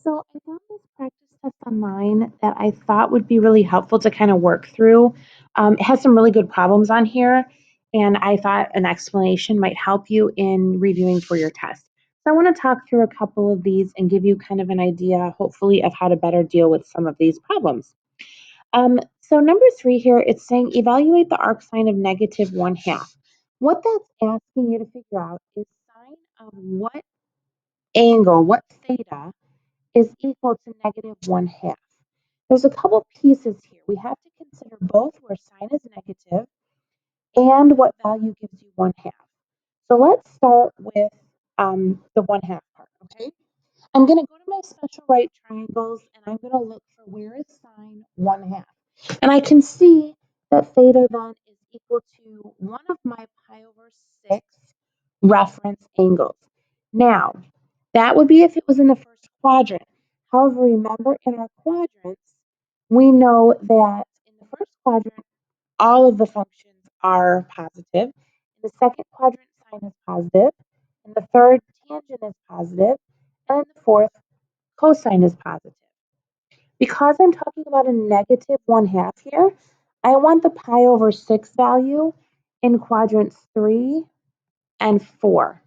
So I found this practice test online that I thought would be really helpful to kind of work through. It has some really good problems on here, and I thought an explanation might help you in reviewing for your test. So I want to talk through a couple of these and give you kind of an idea, hopefully, of how to better deal with some of these problems. So number 3 here, it's saying evaluate the arc sine of negative 1/2. What that's asking you to figure out is sine of what angle, what theta, is equal to negative 1/2. There's a couple pieces here. We have to consider both where sine is negative and what value gives you 1/2. So let's start with the 1/2 part, okay? I'm going to go to my special right triangles and I'm going to look for where is sine 1/2. And I can see that theta then is equal to one of my pi over 6 reference angles. Now, that would be if it was in the first quadrant. However, remember in our quadrants, we know that in the first quadrant, all of the functions are positive. In the second quadrant, sine is positive. In the third, tangent is positive. And in the fourth, cosine is positive. Because I'm talking about a negative 1/2 here, I want the pi over 6 value in quadrants 3 and 4,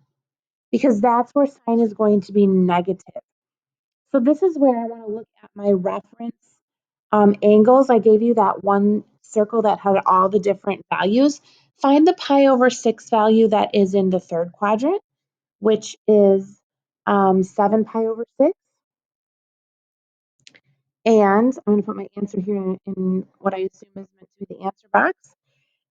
because that's where sine is going to be negative. So this is where I want to look at my reference angles. I gave you that one circle that had all the different values. Find the pi over 6 value that is in the third quadrant, which is 7 pi over 6. And I'm going to put my answer here in what I assume is meant to be the answer box.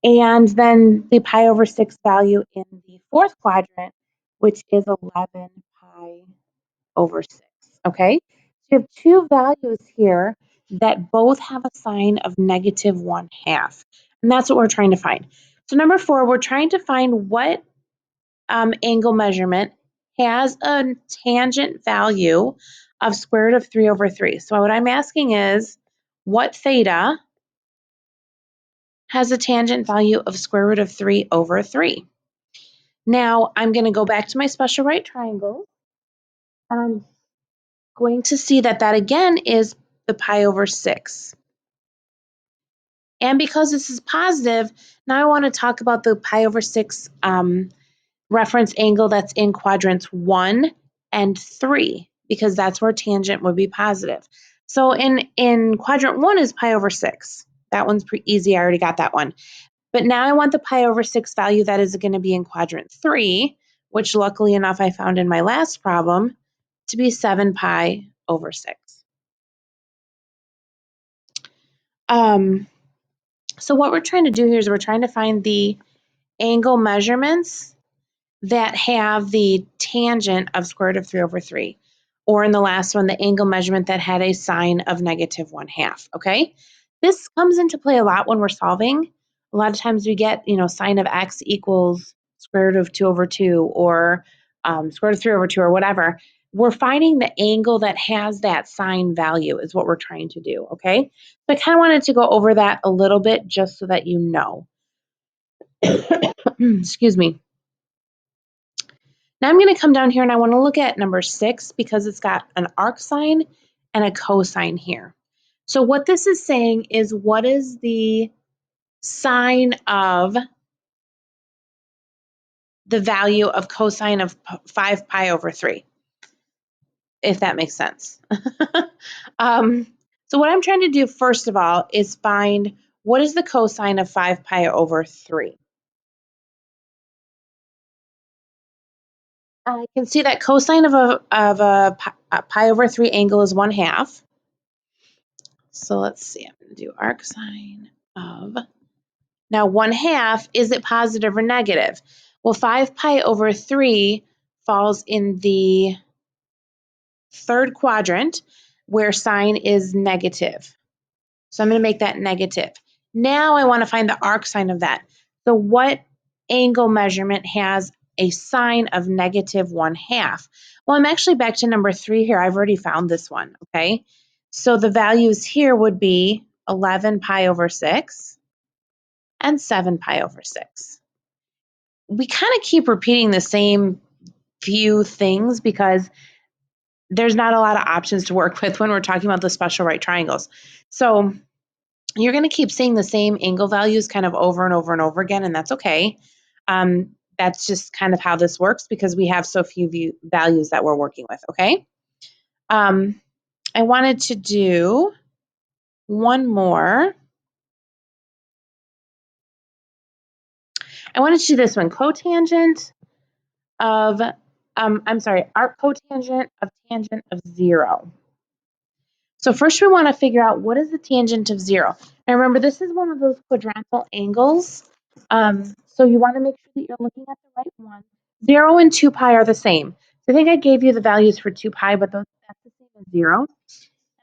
And then the pi over 6 value in the fourth quadrant, which is 11 pi over 6. Okay? So you have two values here that both have a sign of negative 1/2. And that's what we're trying to find. So number 4, we're trying to find what angle measurement has a tangent value of square root of 3 over 3. So what I'm asking is, what theta has a tangent value of square root of 3 over 3? Now I'm going to go back to my special right triangle, and I'm going to see that that again is the pi over 6. And because this is positive, now I want to talk about the pi over 6 reference angle that's in quadrants 1 and 3, because that's where tangent would be positive. So in quadrant 1 is pi over 6. That one's pretty easy. I already got that one. But now I want the pi over 6 value that is going to be in quadrant 3, which luckily enough I found in my last problem, to be 7 pi over 6. So what we're trying to do here is we're trying to find the angle measurements that have the tangent of square root of 3 over 3. Or in the last one, the angle measurement that had a sign of negative 1/2, okay? This comes into play a lot when we're solving. A lot of times we get, sine of x equals square root of 2 over 2 or square root of 3 over 2 or whatever. We're finding the angle that has that sign value is what we're trying to do, okay? So I kind of wanted to go over that a little bit just so that you know. Excuse me. Now I'm going to come down here and I want to look at number 6 because it's got an arc sine and a cosine here. So what this is saying is, what is the sine of the value of cosine of 5 pi over 3, if that makes sense. So what I'm trying to do first of all is find what is the cosine of 5 pi over 3. I can see that cosine of a pi over 3 angle is 1/2. So let's see, I'm going to do arc sine of, now 1/2, is it positive or negative? Well, 5 pi over 3 falls in the third quadrant where sine is negative. So I'm going to make that negative. Now I want to find the arc sine of that. So what angle measurement has a sine of negative 1/2? Well, I'm actually back to number 3 here. I've already found this one, okay? So the values here would be 11 pi over 6 and 7 pi over 6. We kind of keep repeating the same few things because there's not a lot of options to work with when we're talking about the special right triangles. So you're going to keep seeing the same angle values kind of over and over and over again, and that's okay. That's just kind of how this works because we have so few values that we're working with, okay? I wanted to do one more. I wanted to do this one, cotangent of, arc cotangent of tangent of 0. So first we want to figure out what is the tangent of 0. Now remember, this is one of those quadrantal angles. So you want to make sure that you're looking at the right one. 0 and 2 pi are the same. So I think I gave you the values for 2 pi, but that's the same as 0. And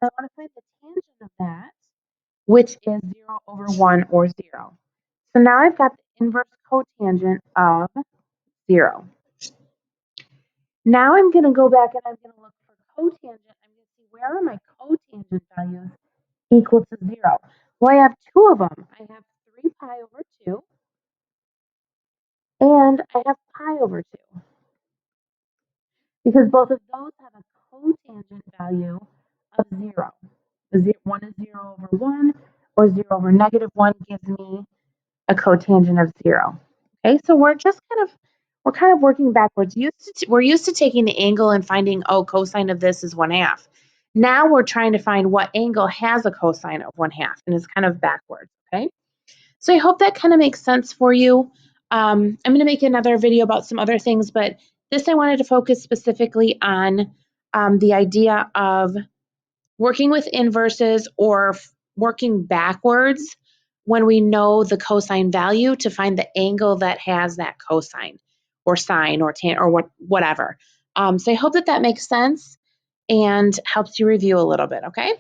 I want to find the tangent of that, which is 0 over 1 or 0. So now I've got the inverse cotangent of 0. Now I'm going to go back and I'm going to look for cotangent. I'm going to see where are my cotangent values equal to 0. Well, I have two of them. I have 3 pi over 2 and I have pi over 2 because both of those have a cotangent value of 0. One is 0 over 1 or 0 over negative 1 gives me a cotangent of 0. Okay, so we're kind of working backwards. We're used to taking the angle and finding, oh, cosine of this is 1/2. Now we're trying to find what angle has a cosine of 1/2 and is kind of backwards, okay? So I hope that kind of makes sense for you. I'm going to make another video about some other things, but this I wanted to focus specifically on the idea of working with inverses or working backwards when we know the cosine value to find the angle that has that cosine or sine or tan or whatever. So I hope that makes sense and helps you review a little bit, okay?